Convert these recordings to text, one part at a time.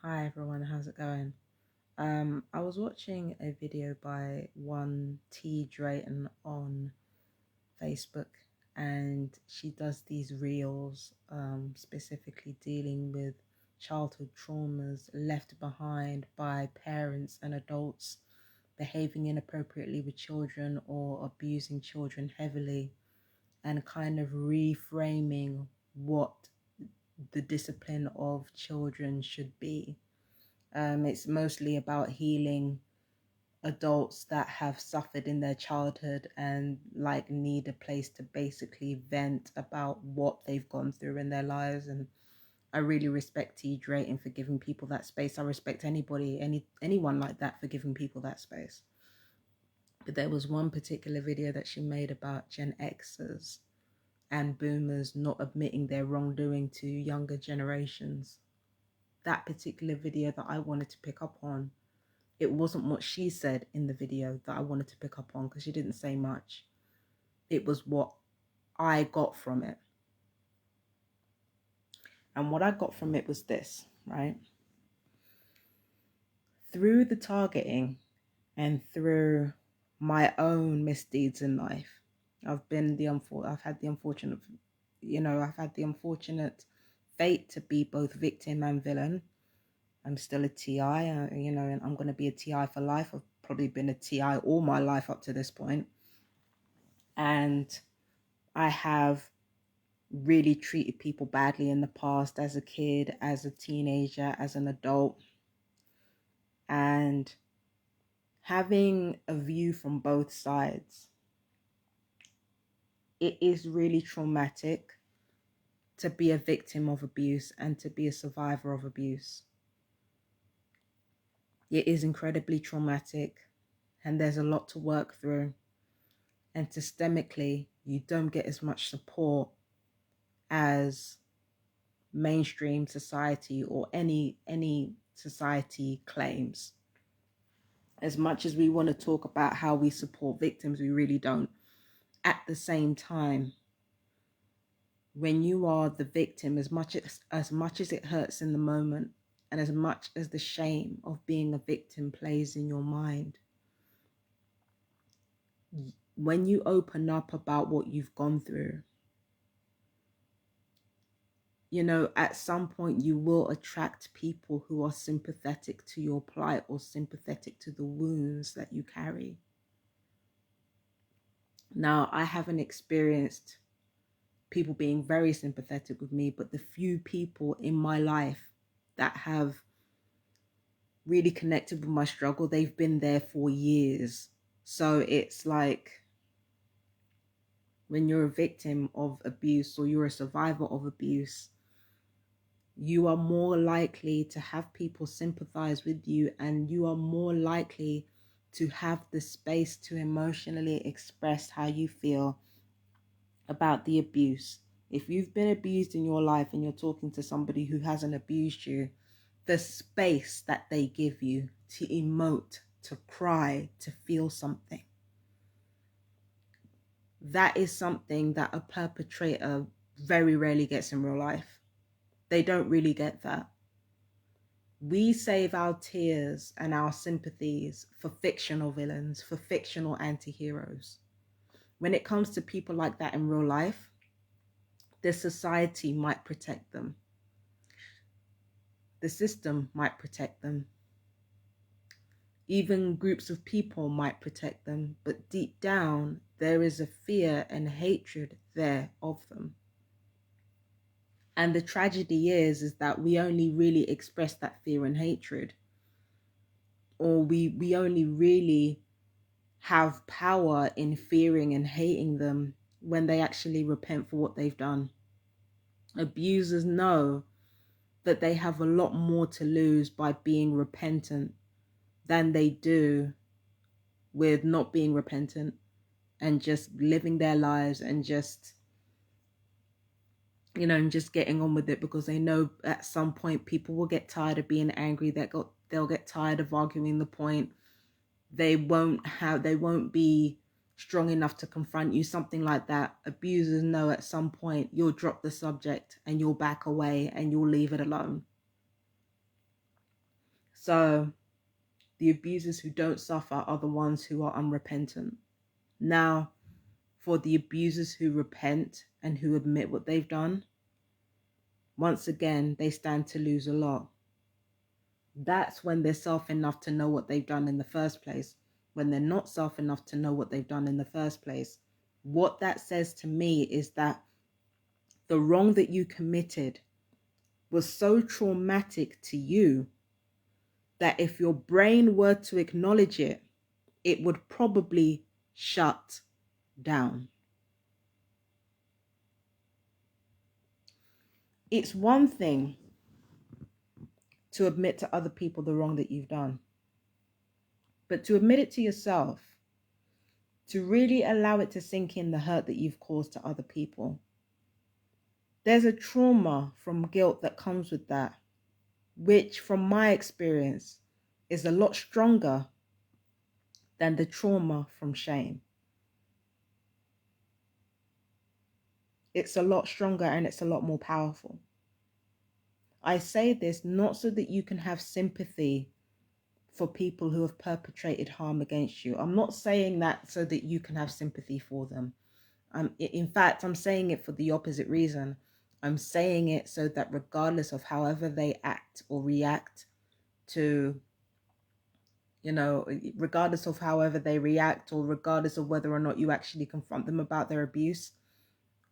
Hi everyone, how's it going? I was watching a video by one T Drayton on Facebook, and she does these reels, specifically dealing with childhood traumas left behind by parents and adults behaving inappropriately with children or abusing children heavily, and kind of reframing what the discipline of children should be. It's mostly about healing adults that have suffered in their childhood and like need a place to basically vent about what they've gone through in their lives. And I really respect T Drayton for giving people that space. I respect anyone like that for giving people that space. But there was one particular video that she made about Gen Xers and boomers not admitting their wrongdoing to younger generations. That particular video that I wanted to pick up on, it wasn't what she said in the video that I wanted to pick up on, because she didn't say much. It was what I got from it. And what I got from it was this, right? Through the targeting and through my own misdeeds in life, I've had the unfortunate fate to be both victim and villain. I'm still a TI, and I'm going to be a TI for life. I've probably been a TI all my life up to this point. And I have really treated people badly in the past, as a kid, as a teenager, as an adult. And having a view from both sides, it is really traumatic to be a victim of abuse and to be a survivor of abuse. It is incredibly traumatic, and there's a lot to work through. And systemically, you don't get as much support as mainstream society or any society claims. As much as we want to talk about how we support victims, we really don't. At the same time, when you are the victim, as much as it hurts in the moment, and as much as the shame of being a victim plays in your mind, when you open up about what you've gone through, at some point you will attract people who are sympathetic to your plight or sympathetic to the wounds that you carry. Now, I haven't experienced people being very sympathetic with me, but the few people in my life that have really connected with my struggle, they've been there for years. So it's like, when you're a victim of abuse or you're a survivor of abuse, you are more likely to have people sympathize with you, and you are more likely to have the space to emotionally express how you feel about the abuse. If you've been abused in your life and you're talking to somebody who hasn't abused you, the space that they give you to emote, to cry, to feel something, that is something that a perpetrator very rarely gets in real life. They don't really get that. We save our tears and our sympathies for fictional villains, for fictional anti-heroes. When it comes to people like that in real life, the society might protect them. The system might protect them. Even groups of people might protect them, but deep down, there is a fear and hatred there of them. And the tragedy is that we only really express that fear and hatred, or we only really have power in fearing and hating them when they actually repent for what they've done. Abusers know that they have a lot more to lose by being repentant than they do with not being repentant and just living their lives and just getting on with it, because they know at some point people will get tired of being angry, they'll get tired of arguing the point. They won't be strong enough to confront you, something like that. Abusers know at some point you'll drop the subject and you'll back away and you'll leave it alone. So the abusers who don't suffer are the ones who are unrepentant. Now, for the abusers who repent and who admit what they've done, once again, they stand to lose a lot. That's when they're self enough to know what they've done in the first place. When they're not self enough to know what they've done in the first place, what that says to me is that the wrong that you committed was so traumatic to you that if your brain were to acknowledge it, it would probably shut down. It's one thing to admit to other people the wrong that you've done, but to admit it to yourself, to really allow it to sink in the hurt that you've caused to other people. There's a trauma from guilt that comes with that, which from my experience is a lot stronger than the trauma from shame. It's a lot stronger and it's a lot more powerful. I say this not so that you can have sympathy for people who have perpetrated harm against you. I'm not saying that so that you can have sympathy for them. In fact, I'm saying it for the opposite reason. I'm saying it so that regardless of however they act or react to, regardless of however they react or regardless of whether or not you actually confront them about their abuse,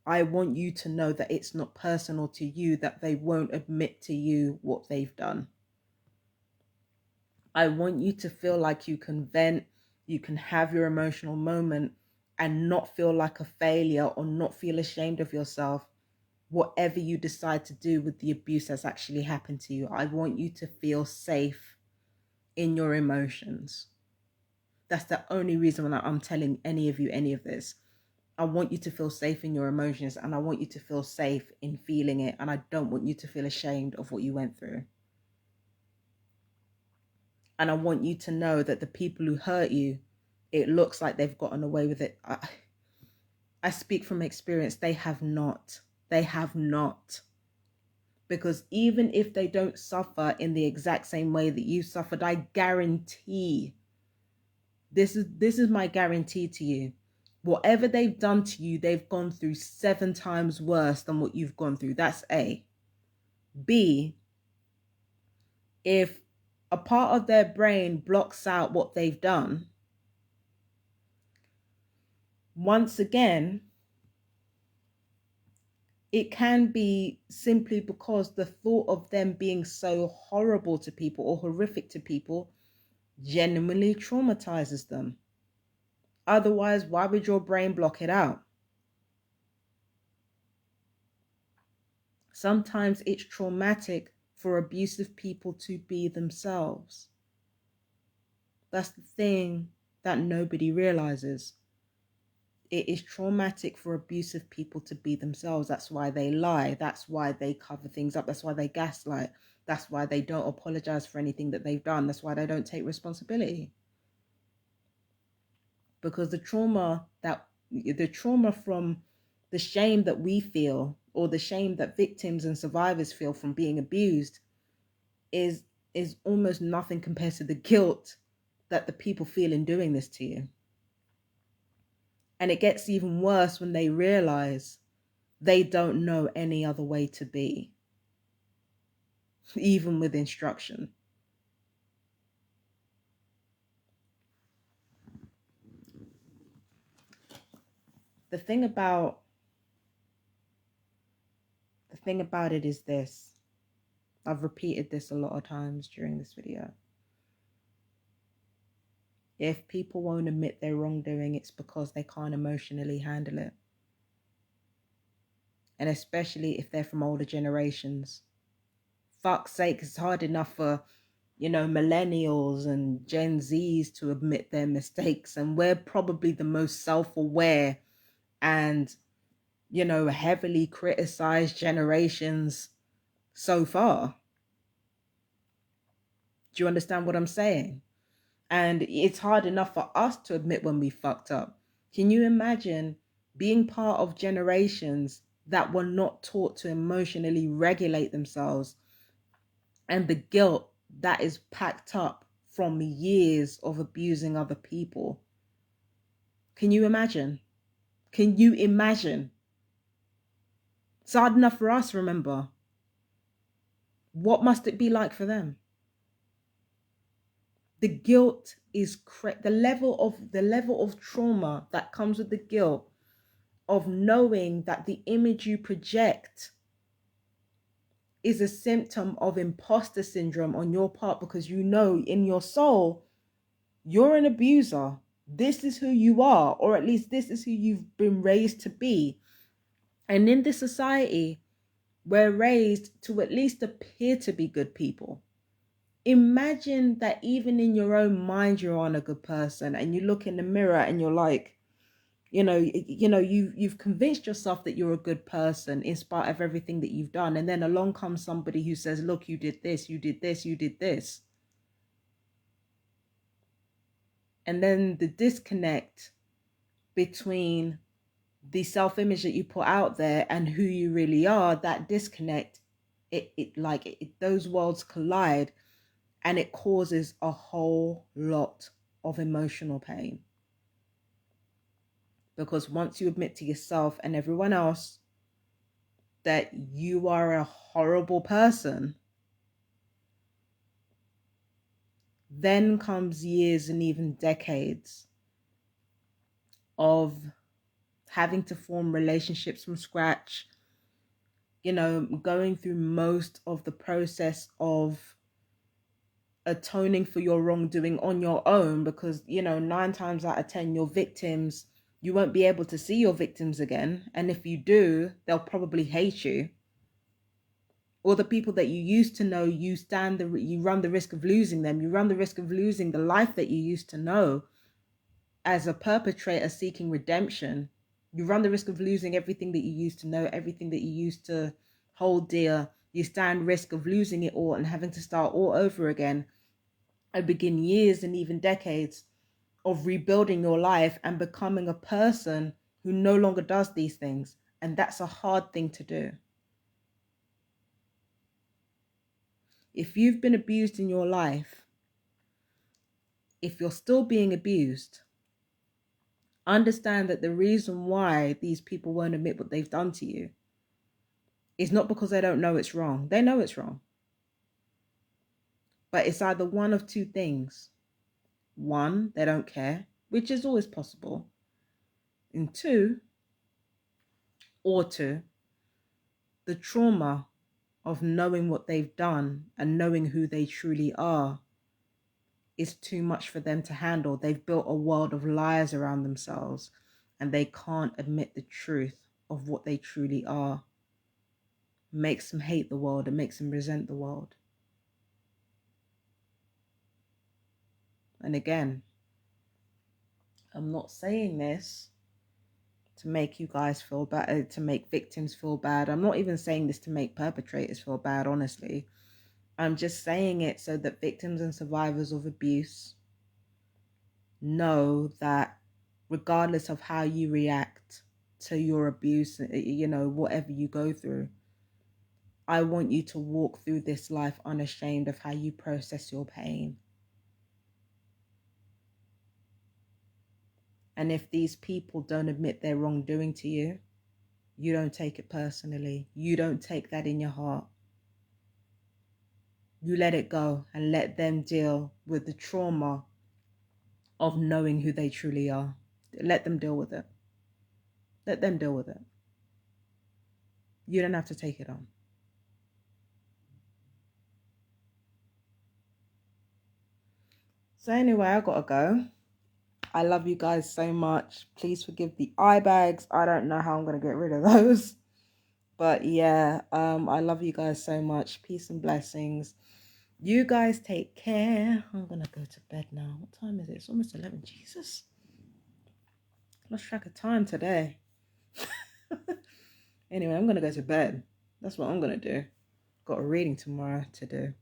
I want you to know that it's not personal to you, that they won't admit to you what they've done. I want you to feel like you can vent, you can have your emotional moment and not feel like a failure or not feel ashamed of yourself, whatever you decide to do with the abuse that's actually happened to you. I want you to feel safe in your emotions. That's the only reason I'm telling any of you any of this. I want you to feel safe in your emotions and I want you to feel safe in feeling it. And I don't want you to feel ashamed of what you went through. And I want you to know that the people who hurt you, it looks like they've gotten away with it. I speak from experience. They have not. They have not. Because even if they don't suffer in the exact same way that you suffered, I guarantee, this is my guarantee to you. Whatever they've done to you, they've gone through 7 times worse than what you've gone through. That's A. B, if a part of their brain blocks out what they've done, once again, it can be simply because the thought of them being so horrible to people or horrific to people genuinely traumatizes them. Otherwise, why would your brain block it out? Sometimes it's traumatic for abusive people to be themselves. That's the thing that nobody realizes. It is traumatic for abusive people to be themselves. That's why they lie. That's why they cover things up. That's why they gaslight. That's why they don't apologize for anything that they've done. That's why they don't take responsibility. Because the trauma from the shame that we feel, or the shame that victims and survivors feel from being abused, is almost nothing compared to the guilt that the people feel in doing this to you. And it gets even worse when they realize they don't know any other way to be, even with instruction. The thing about it is this. I've repeated this a lot of times during this video. If people won't admit their wrongdoing, it's because they can't emotionally handle it. And especially if they're from older generations. Fuck's sake, it's hard enough for, millennials and Gen Zs to admit their mistakes. And we're probably the most self-aware and, heavily criticized generations so far. Do you understand what I'm saying? And it's hard enough for us to admit when we fucked up. Can you imagine being part of generations that were not taught to emotionally regulate themselves, and the guilt that is packed up from years of abusing other people. Can you imagine? Can you imagine? It's hard enough for us, remember. What must it be like for them? The guilt is the level of trauma that comes with the guilt of knowing that the image you project is a symptom of imposter syndrome on your part, because you know in your soul you're an abuser. This is who you are, or at least this is who you've been raised to be. And in this society, we're raised to at least appear to be good people. Imagine that even in your own mind you're on a good person, and you look in the mirror and you're like, you've convinced yourself that you're a good person in spite of everything that you've done, and then along comes somebody who says, look, you did this, you did this, you did this. And then the disconnect between the self-image that you put out there and who you really are, that disconnect, those worlds collide, and it causes a whole lot of emotional pain. Because once you admit to yourself and everyone else that you are a horrible person, then comes years and even decades of having to form relationships from scratch, going through most of the process of atoning for your wrongdoing on your own, because 9 times out of 10 your victims, you won't be able to see your victims again, and if you do, they'll probably hate you. Or the people that you used to know, you run the risk of losing them. You run the risk of losing the life that you used to know as a perpetrator seeking redemption. You run the risk of losing everything that you used to know, everything that you used to hold dear. You stand risk of losing it all and having to start all over again, and begin years and even decades of rebuilding your life and becoming a person who no longer does these things. And that's a hard thing to do. If you've been abused in your life, if you're still being abused, understand that the reason why these people won't admit what they've done to you is not because they don't know it's wrong. They know it's wrong. But it's either one of two things. One, they don't care, which is always possible. And two, the trauma of knowing what they've done and knowing who they truly are is too much for them to handle. They've built a world of lies around themselves, and they can't admit the truth of what they truly are. It makes them hate the world. It makes them resent the world. And again, I'm not saying this to make you guys feel bad, to make victims feel bad. I'm not even saying this to make perpetrators feel bad, honestly. I'm just saying it so that victims and survivors of abuse know that regardless of how you react to your abuse, whatever you go through, I want you to walk through this life unashamed of how you process your pain. And if these people don't admit their wrongdoing to you, you don't take it personally. You don't take that in your heart. You let it go and let them deal with the trauma of knowing who they truly are. Let them deal with it. Let them deal with it. You don't have to take it on. So anyway, I gotta go. I love you guys so much. Please forgive the eye bags. I don't know how I'm gonna get rid of those. But yeah, I love you guys so much. Peace and blessings. You guys take care. I'm gonna go to bed now. What time is it? It's almost 11. Jesus. Lost track of time today. Anyway, I'm gonna go to bed. That's what I'm gonna do. Got a reading tomorrow to do.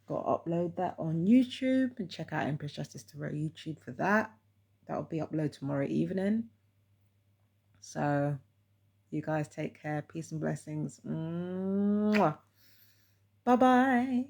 Got to upload that on YouTube, and check out Empress Justice Tarot YouTube for that. That'll be uploaded tomorrow evening. So you guys take care. Peace and blessings. Mwah. Bye-bye.